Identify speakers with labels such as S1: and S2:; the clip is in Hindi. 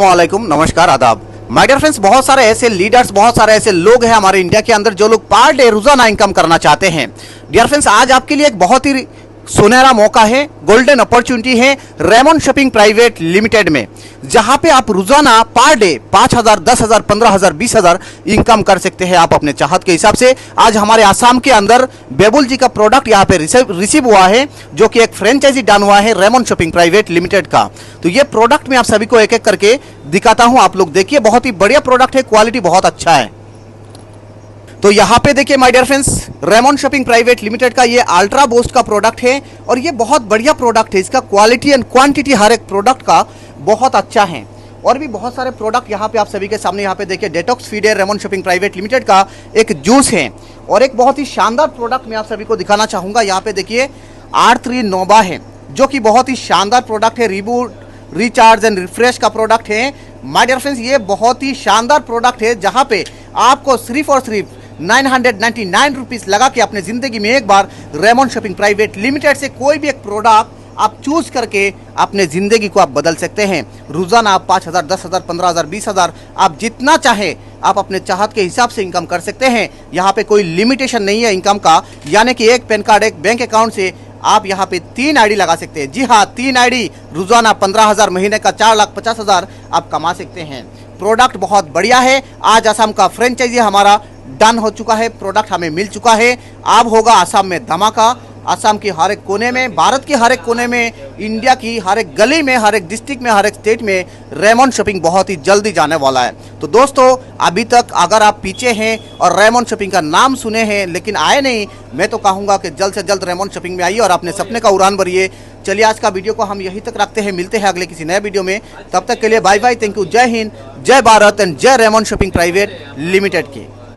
S1: वालेकुम, नमस्कार, आदाब। माय डियर फ्रेंड्स, बहुत सारे ऐसे लीडर्स, बहुत सारे ऐसे लोग हैं हमारे इंडिया के अंदर जो लोग पर डे रोजाना इनकम करना चाहते हैं। डियर फ्रेंड्स, आज आपके लिए एक बहुत ही सुनहरा मौका है, गोल्डन अपॉर्चुनिटी है रेमंड शिपिंग प्राइवेट लिमिटेड में, जहां पे आप रोजाना पर डे 5,000, 10,000, 15,000, 20,000 इनकम कर सकते हैं आप अपने चाहत के हिसाब से। आज हमारे आसाम के अंदर बेबुल जी का प्रोडक्ट यहां पे रिसीव हुआ है, जो कि एक फ्रेंचाइजी डन हुआ है रेमंड शिपिंग प्राइवेट लिमिटेड का। तो ये प्रोडक्ट मैं आप सभी को एक एक करके दिखाता हूं, आप लोग देखिए, बहुत ही बढ़िया प्रोडक्ट है, क्वालिटी बहुत अच्छा है। तो यहाँ पे देखिए my dear friends, Raymond shipping private limited का ये अल्ट्रा बूस्ट का प्रोडक्ट है और ये बहुत बढ़िया प्रोडक्ट है। इसका क्वालिटी एंड क्वांटिटी हर एक प्रोडक्ट का बहुत अच्छा है। और भी बहुत सारे प्रोडक्ट यहाँ पे आप सभी के सामने, यहाँ पे देखिए डेटॉक्स फीड है रेमंड शिपिंग प्राइवेट लिमिटेड का, एक जूस है और एक बहुत ही शानदार प्रोडक्ट मैं आप सभी को दिखाना चाहूँगा। यहाँ पे देखिए R3 नोवा है, जो कि बहुत ही शानदार प्रोडक्ट है, रिबूट, रिचार्ज एंड रिफ्रेश का प्रोडक्ट है। माय डियर फ्रेंड्स, ये बहुत ही शानदार प्रोडक्ट है, जहाँ पे आपको सिर्फ और सिर्फ 999 रुपीज़ लगा के अपने ज़िंदगी में एक बार रेमंड शिपिंग प्राइवेट लिमिटेड से कोई भी एक प्रोडक्ट आप चूज करके अपने ज़िंदगी को आप बदल सकते हैं। रोज़ाना आप 5,000, 10,000, 15,000, 20,000 आप जितना चाहे आप अपने चाहत के हिसाब से इनकम कर सकते हैं। यहाँ पे कोई लिमिटेशन नहीं है इनकम का, यानी कि एक पैन कार्ड, एक बैंक अकाउंट से आप यहाँ पे 3 आईडी लगा सकते हैं। जी हाँ, 3 आईडी, रोज़ाना 15,000, महीने का 4,50,000 आप कमा सकते हैं। प्रोडक्ट बहुत बढ़िया है। आज असम का फ्रेंचाइजी हमारा डन हो चुका है, प्रोडक्ट हमें मिल चुका है। अब होगा असम में धमाका। असम की हर एक कोने में, भारत के हर एक कोने में, इंडिया की हर एक गली में, हर एक डिस्ट्रिक्ट में, हर एक स्टेट में रेमंड शिपिंग बहुत ही जल्दी जाने वाला है। तो दोस्तों, अभी तक अगर आप पीछे हैं और रेमंड शिपिंग का नाम सुने हैं लेकिन आए नहीं, मैं तो कहूँगा कि जल्द से जल्द रेमंड शिपिंग में आइए और अपने सपने का उड़ान भरिए। चलिए, आज का वीडियो को हम यहीं तक रखते हैं, मिलते हैं अगले किसी नए वीडियो में। तब तक के लिए बाय बाय, थैंक यू, जय हिंद, जय भारत एंड जय रेमंड शिपिंग प्राइवेट लिमिटेड की।